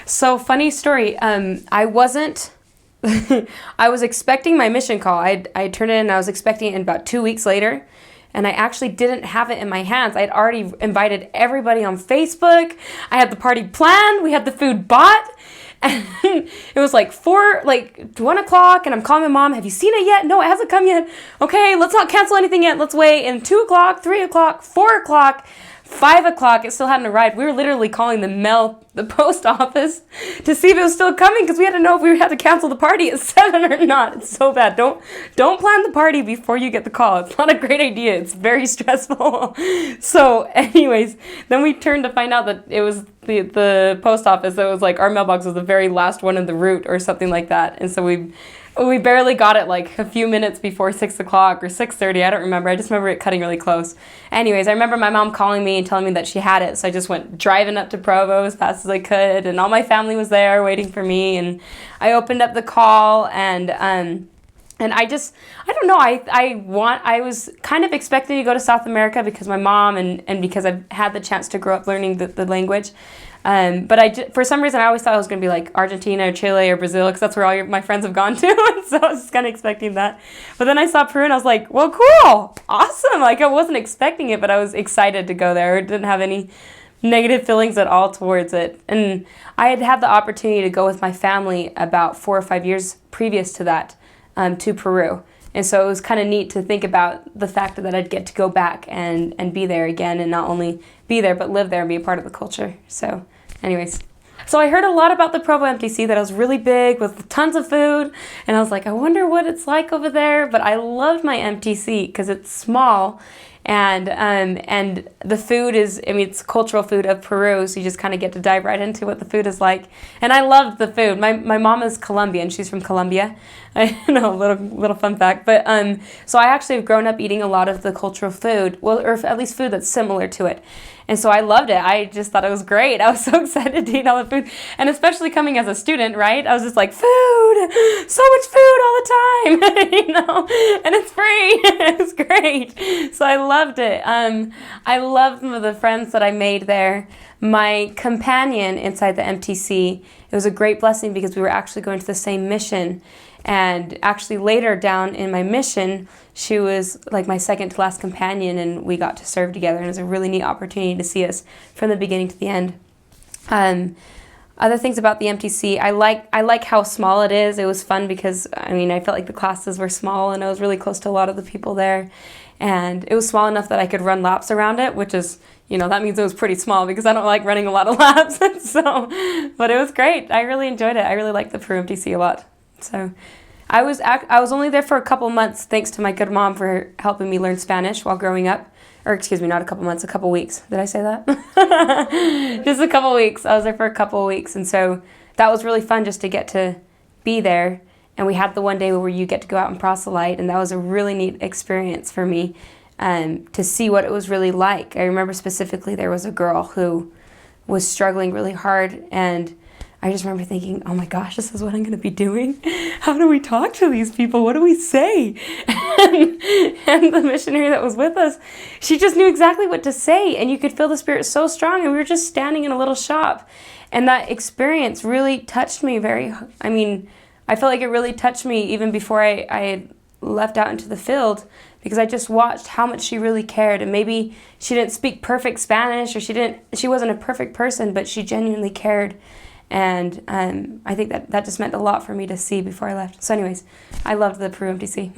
So funny story. I wasn't. I was expecting my mission call. I turned it in. And I was expecting it in about 2 weeks later, and I actually didn't have it in my hands. I'd already invited everybody on Facebook. I had the party planned. We had the food bought. And it was like 1 o'clock, and I'm calling my mom. Have you seen it yet? No, it hasn't come yet. Okay, let's not cancel anything yet. Let's wait. And 2 o'clock, 3 o'clock, 4 o'clock, 5 o'clock, it still hadn't arrived. We were literally calling the post office to see if it was still coming, because we had to know if we had to cancel the party at 7 or not. It's so bad. Don't plan the party before you get the call. It's not a great idea. It's very stressful. So anyways, then we turned to find out that it was the post office. That was like our mailbox was the very last one in the route or something like that. And so we barely got it like a few minutes before 6 o'clock or 6:30. I don't remember. I just remember it cutting really close. Anyways, I remember my mom calling me and telling me that she had it. So I just went driving up to Provo as fast as I could. And all my family was there waiting for me. And I opened up the call, and I don't know, I was kind of expecting to go to South America because my mom and because I've had the chance to grow up learning the language. But for some reason, I always thought it was going to be like Argentina or Chile or Brazil, because that's where all my friends have gone to. And so I was just kind of expecting that. But then I saw Peru, and I was like, well, cool, awesome. Like, I wasn't expecting it, but I was excited to go there. I didn't have any negative feelings at all towards it. And I had the opportunity to go with my family about 4 or 5 years previous to that, to Peru. And so it was kind of neat to think about the fact that I'd get to go back and be there again, and not only be there, but live there and be a part of the culture. So anyways, so I heard a lot about the Provo MTC, that it was really big with tons of food. And I was like, I wonder what it's like over there. But I loved my MTC because it's small. And the food is, I mean, it's cultural food of Peru, so you just kind of get to dive right into what the food is like. And I loved the food. My mom is Colombian. She's from Colombia. I know, little fun fact. But so I actually have grown up eating a lot of the cultural food, well, or at least food that's similar to it. And so I loved it. I just thought it was great. I was so excited to eat all the food. And especially coming as a student, right? I was just like, food! So much food all the time! You know? And it's free! It's great! So I loved it. I loved the friends that I made there. My companion inside the MTC, it was a great blessing because we were actually going to the same mission. And actually later down in my mission, she was like my second to last companion, and we got to serve together. And it was a really neat opportunity to see us from the beginning to the end. Other things about the MTC, I like how small it is. It was fun because, I mean, I felt like the classes were small, and I was really close to a lot of the people there. And it was small enough that I could run laps around it, which is, you know, that means it was pretty small because I don't like running a lot of laps. So, but it was great. I really enjoyed it. I really liked the Peru MTC a lot. So I was only there for a couple months, thanks to my good mom for helping me learn Spanish while growing up. Or excuse me, not a couple months, a couple weeks. Did I say that? Just a couple weeks. I was there for a couple weeks. And so that was really fun just to get to be there. And we had the one day where you get to go out and proselyte. And that was a really neat experience for me, to see what it was really like. I remember specifically there was a girl who was struggling really hard, and I just remember thinking, oh my gosh, this is what I'm going to be doing? How do we talk to these people? What do we say? And the missionary that was with us, she just knew exactly what to say, and you could feel the Spirit so strong, and we were just standing in a little shop. And that experience really touched me I felt like it really touched me even before I had left out into the field, because I just watched how much she really cared. And maybe she didn't speak perfect Spanish, or she wasn't a perfect person, but she genuinely cared. And I think that just meant a lot for me to see before I left. So anyways, I loved the Peru MTC.